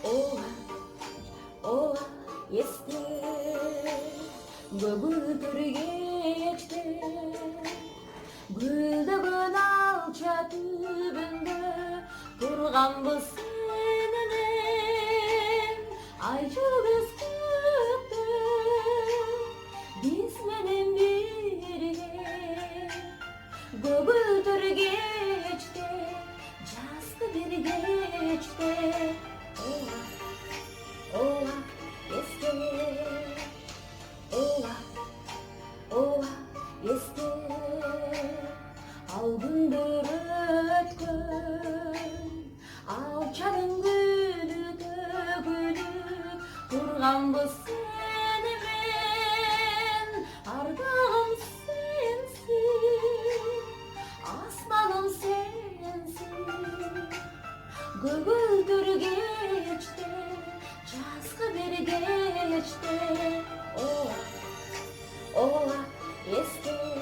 Oh, oh, esti göbüldür geçti Güldüğün alça tübünde Durgan bu senenin Aycı biz kıttı Biz menen birge Göbüldür geçti Cazgı bir geçti Oh, este, oh, este, aldındır ötkün, alçanın gülü dögülü, durgan bu senimin, ardağım sensin, asmanım sensin, gögüldür geçti. Cazgı bir geçti Oh, oh, este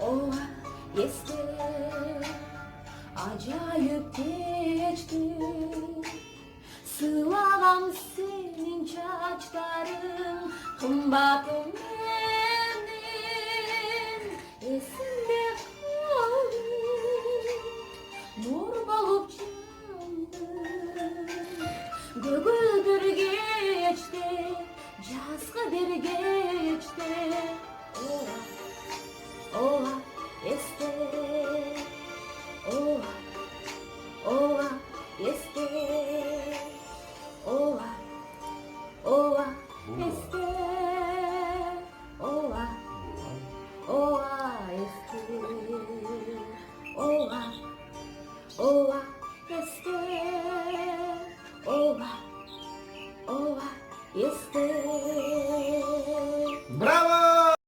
Oh, este acayip geçti Sığlamam senin çaçların Kımbatım